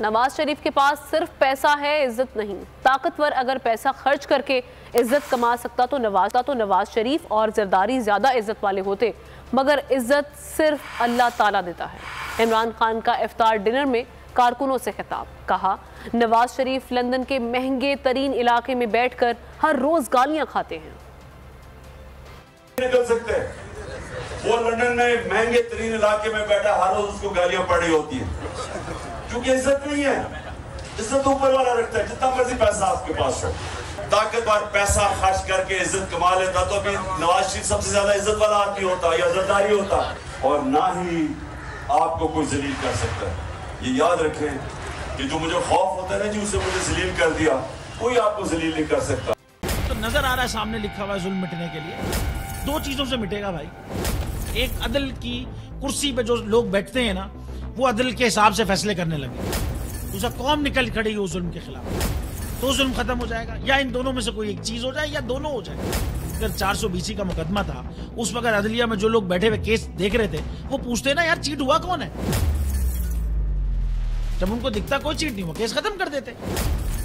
नवाज शरीफ के पास सिर्फ पैसा है, इज्जत नहीं। ताकतवर अगर पैसा खर्च करके इज्जत कमा सकता तो नवाज शरीफ और जरदारी ज्यादा इज्जत वाले होते, मगर इज्जत सिर्फ अल्लाह ताला देता है। इमरान खान का इफ्तार डिनर में कारकुनों से खिताब, कहा नवाज शरीफ लंदन के महंगे तरीन इलाके में बैठकर हर रोज गालियां खाते हैं। निकल सकते हैं, वो लंदन में महंगे तरीन इलाके में बैठा हर रोज उसको गालियां पड़ी होती है, क्योंकि इज्जत नहीं है। इज्जत ऊपर वाला रखता है, जितना मर्जी पैसा आपके पास हो। ताकतवर पैसा खर्च करके इज्जत कमा लेता तो अभी नवाज शरीफ सबसे ज्यादा इज्जत वाला आदमी होता या जरदारी होता, और ना ही आपको कोई जलील कर सकता है। ये याद रखें कि जो मुझे खौफ होता है ना जी, उससे मुझे जलील कर दिया, कोई आपको जलील नहीं कर सकता। तो नजर आ रहा है सामने लिखा हुआ है जुल्म मिटने के लिए दो चीजों से मिटेगा भाई। एक, अदल की कुर्सी पे जो लोग बैठते हैं ना, वो अदल के हिसाब से फैसले करने लगे। दूसरा, कौम निकल खड़ी हो जुल्म के खिलाफ, तो जुल्म खत्म हो जाएगा। या इन दोनों में से कोई एक चीज हो जाए या दोनों हो जाए। अगर 420 का मुकदमा था, उस वक्त अदलिया में जो लोग बैठे हुए केस देख रहे थे, वो पूछते ना यार चीट हुआ कौन है। जब उनको दिखता कोई चीट नहीं, वो केस खत्म कर देते।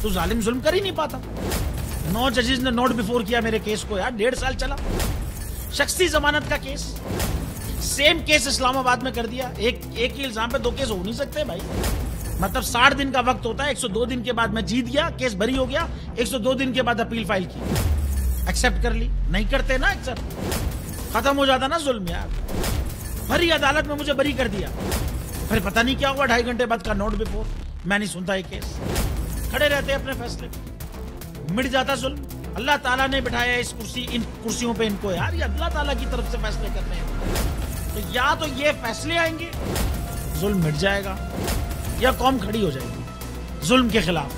तो जालिम जुल्म कर ही नहीं पाता। 9 जजेस ने नोट बिफोर किया मेरे केस को यार, 1.5 साल चला। शख्सी जमानत का केस, सेम केस इस्लामाबाद में कर दिया। एक ही इल्जाम पे 2 केस हो नहीं सकते भाई। मतलब 60 दिन का वक्त होता है, 102 दिन के बाद मैं जीत गया, केस बरी हो गया, 102 दिन के बाद अपील फाइल की, एक्सेप्ट कर ली। नहीं करते ना एक्सेप्ट, खत्म हो जाता ना जुल्म यार। भरी अदालत में मुझे बरी कर दिया, फिर पता नहीं क्या हुआ, 2.5 घंटे बाद का नोट बिफोर, मैं नहीं सुनता ये केस। खड़े रहते अपने फैसले, मिट जाता जुल्म। अल्लाह ताला ने बिठाया इन कुर्सियों पे इनको यार, ये अल्लाह ताला की तरफ से फैसले करने हैं। तो या तो ये फैसले आएंगे, जुल्म मिट जाएगा, या कौम खड़ी हो जाएगी जुल्म के खिलाफ।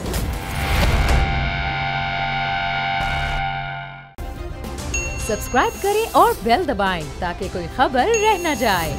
सब्सक्राइब करें और बेल दबाएं ताकि कोई खबर रह न जाए।